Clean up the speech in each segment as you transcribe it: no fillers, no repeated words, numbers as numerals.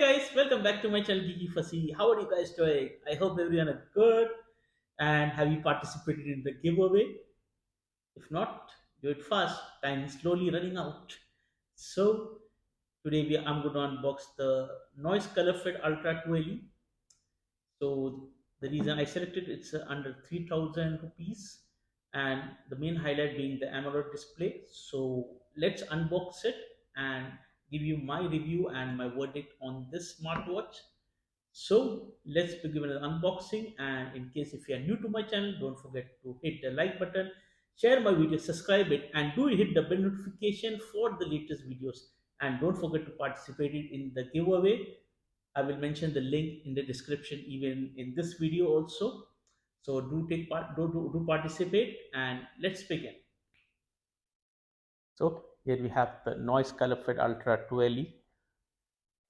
guys, welcome back to my channel Geeky Fussy. How are you guys doing? I hope everyone is good. And have you participated in the giveaway? If not, do it fast. Time is slowly running out. So today I'm going to unbox the Noise Colorfit Ultra 2LE. So the reason I selected it's under 3,000 rupees, and the main highlight being the AMOLED display. So let's unbox it and give you my review and my verdict on this smartwatch. So let's begin with the unboxing. And in case if you are new to my channel, don't forget to hit the like button, share my video, subscribe it, and do hit the bell notification for the latest videos. And don't forget to participate in the giveaway. I will mention the link in the description even in this video also. So do take part, do participate, and let's begin. So here we have the Noise Colorfit Ultra 2LE,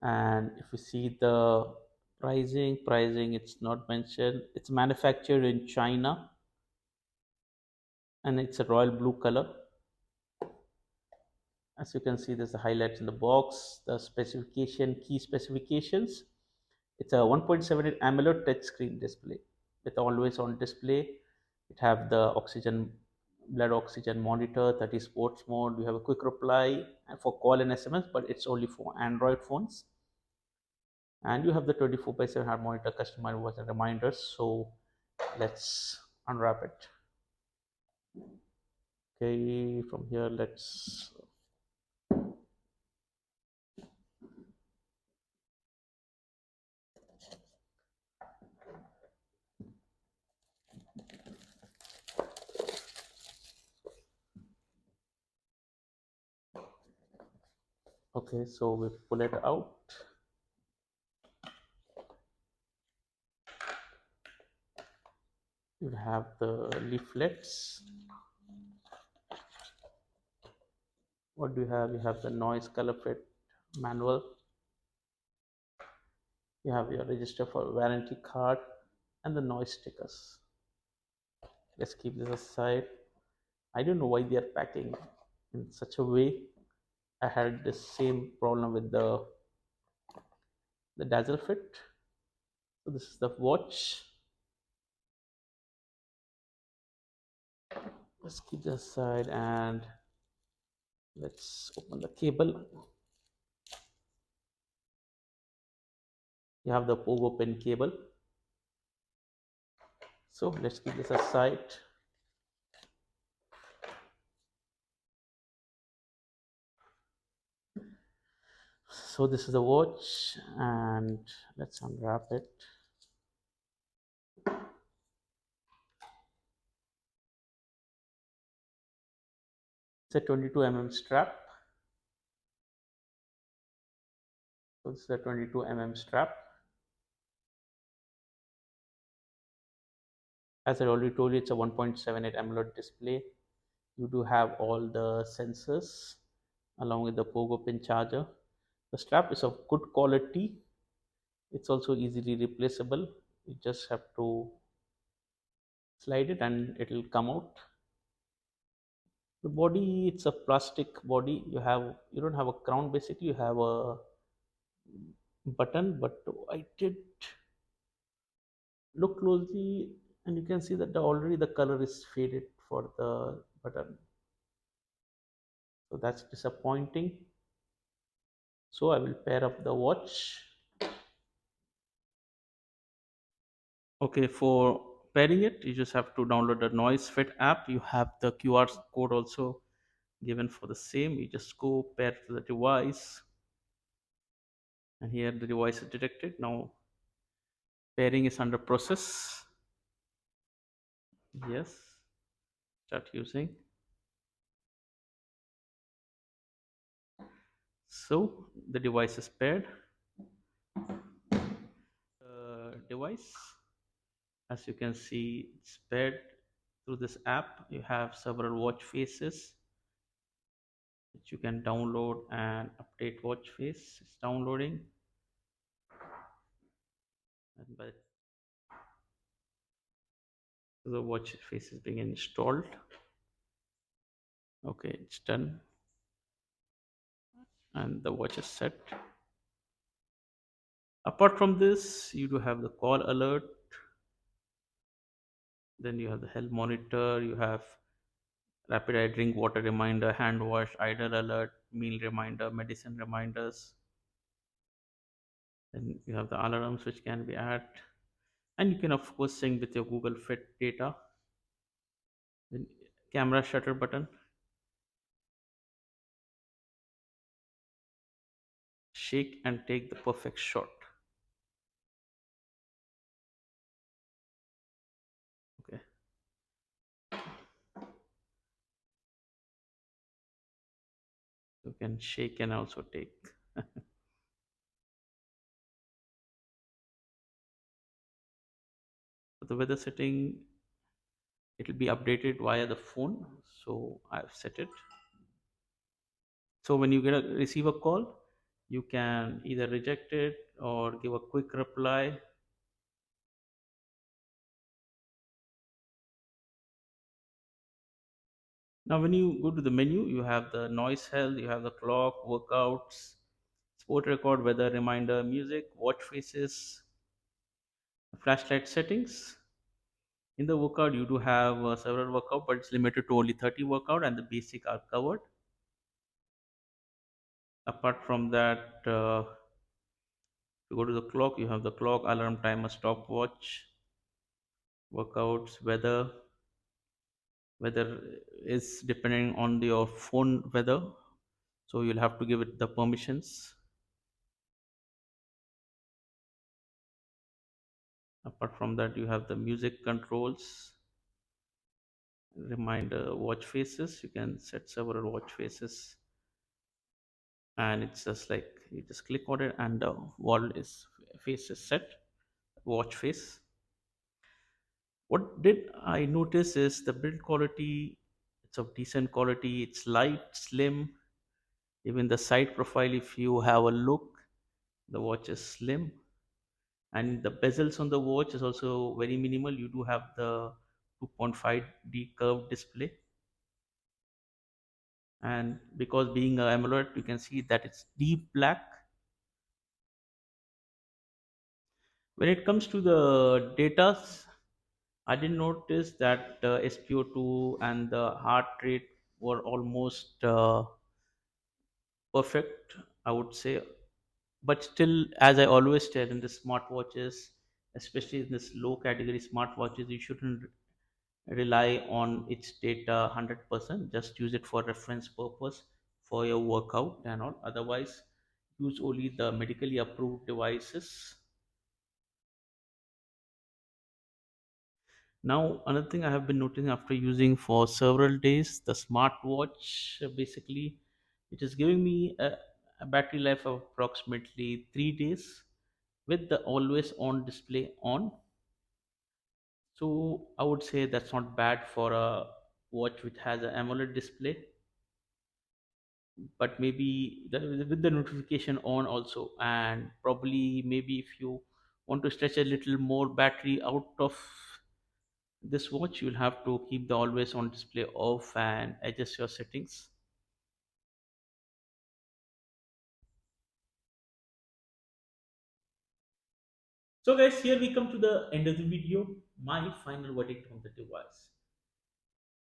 and if you see the pricing, it's not mentioned. It's manufactured in China, and it's a royal blue color. As you can see, there's the highlights in the box, the key specifications. It's a 1.78 AMOLED touchscreen display with always on display. It have the blood oxygen monitor, 30 sports mode. You have a quick reply for call and SMS, but it's only for Android phones. And you have the 24 by 7 heart monitor, customer and reminders. So let's unwrap it. Okay, from here let's okay, so we pull it out. You have the leaflets. What do you have? You have the Noise Colorfit manual. You have your register for warranty card and the noise stickers. Let's keep this aside. I don't know why they are packing in such a way. I had the same problem with the Dazzle Fit. So this is the watch. Let's keep this aside and let's open the cable. You have the pogo pin cable. So let's keep this aside. So this is the watch, and let's unwrap it. It's a 22 strap. So this is a 22 strap. As I already told you, it's a 1.78 AMOLED display. You do have all the sensors along with the pogo pin charger. The strap is of good quality. It's also easily replaceable. You just have to slide it and it will come out. The body, it's a plastic body. You don't have a crown basically. You have a button, but I did look closely and you can see that already the color is faded for the button. So that's disappointing. So I will pair up the watch. Okay, for pairing it, you just have to download the Noise Fit app. You have the QR code also given for the same. You just go pair to the device, and here the device is detected. Now pairing is under process. Yes, start using. So the device is paired. Device, as you can see, it's paired through this app. You have several watch faces which you can download and update watch face. It's downloading, and by the watch face is being installed. Okay, it's done, and the watch is set. Apart from this, you do have the call alert, then you have the health monitor, you have rapid eye drink water reminder, hand wash, idle alert, meal reminder, medicine reminders. Then you have the alarms which can be added, and you can of course sync with your Google Fit data. Then camera shutter button, shake and take the perfect shot. Okay, you can shake and also take. For the weather setting, it will be updated via the phone. So I've set it. So when you receive a call, you can either reject it or give a quick reply. Now, when you go to the menu, you have the noise health, you have the clock, workouts, sport record, weather reminder, music, watch faces, flashlight settings. In the workout, you do have several workout, but it's limited to only 30 workout, and the basic are covered. Apart from that, you go to the clock, you have the clock, alarm, timer, stopwatch, workouts, weather is depending on your phone weather, so you'll have to give it the permissions. Apart from that, you have the music controls, reminder, watch faces. You can set several watch faces, and it's just like you just click on it and the wall is face is set, watch face. What did I notice is the build quality. It's of decent quality, it's light, slim. Even the side profile, if you have a look, the watch is slim, and the bezels on the watch is also very minimal. You do have the 2.5D curved display, and because being a AMOLED, you can see that it's deep black. When it comes to the data, I did notice that SpO2 and the heart rate were almost perfect, I would say. But still, as I always tell in the smartwatches, especially in this low category smartwatches, you shouldn't rely on its data 100%. Just use it for reference purpose for your workout and all. Otherwise, use only the medically approved devices. Now, another thing I have been noticing after using for several days, the smartwatch basically, it is giving me a battery life of approximately 3 days with the always on display on. So I would say that's not bad for a watch which has an AMOLED display, but maybe with the notification on also, and probably maybe if you want to stretch a little more battery out of this watch, you'll have to keep the always on display off and adjust your settings. So guys, here we come to the end of the video. My final verdict on the device.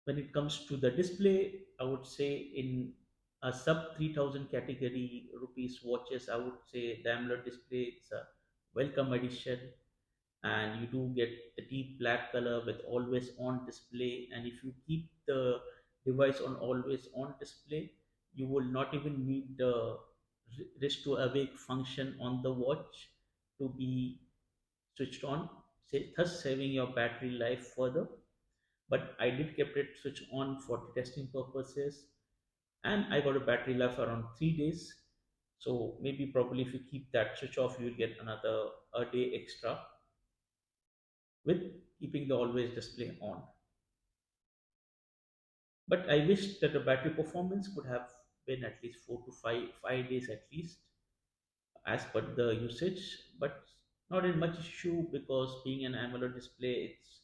When it comes to the display, I would say in a sub 3000 category rupees watches, I would say the AMOLED display is a welcome addition, and you do get the deep black color with always on display. And if you keep the device on always on display, you will not even need the wrist to awake function on the watch to be switched on, thus saving your battery life further. But I did kept it switched on for testing purposes, and I got a battery life around 3 days. So maybe probably if you keep that switch off, you'll get another a day extra with keeping the always display on. But I wish that the battery performance could have been at least 4 to 5 days at least as per the usage, but not in much issue because being an AMOLED display, it's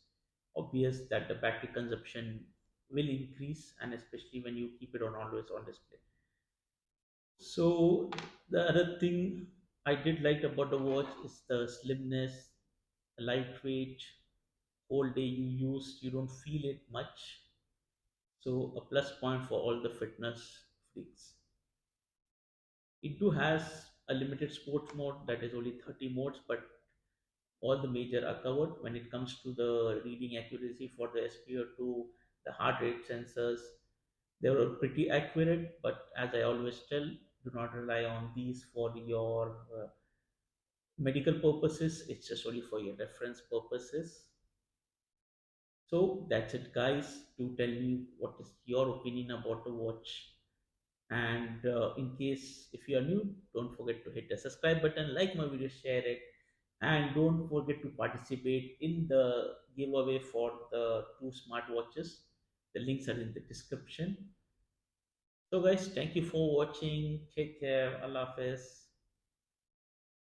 obvious that the battery consumption will increase, and especially when you keep it on always on display. So the other thing I did like about the watch is the slimness, the lightweight. Whole day you use, you don't feel it much. So a plus point for all the fitness freaks. It do has a limited sports mode that is only 30 modes, but all the major are covered. When it comes to the reading accuracy for the SpO2, the heart rate sensors, they were pretty accurate. But as I always tell, do not rely on these for your medical purposes. It's just only for your reference purposes. So that's it, guys. Do tell me what is your opinion about the watch. And in case if you are new, don't forget to hit the subscribe button, like my video, share it, and don't forget to participate in the giveaway for the two smartwatches. The links are in the description. So, guys, thank you for watching. Take care. Allah Hafiz.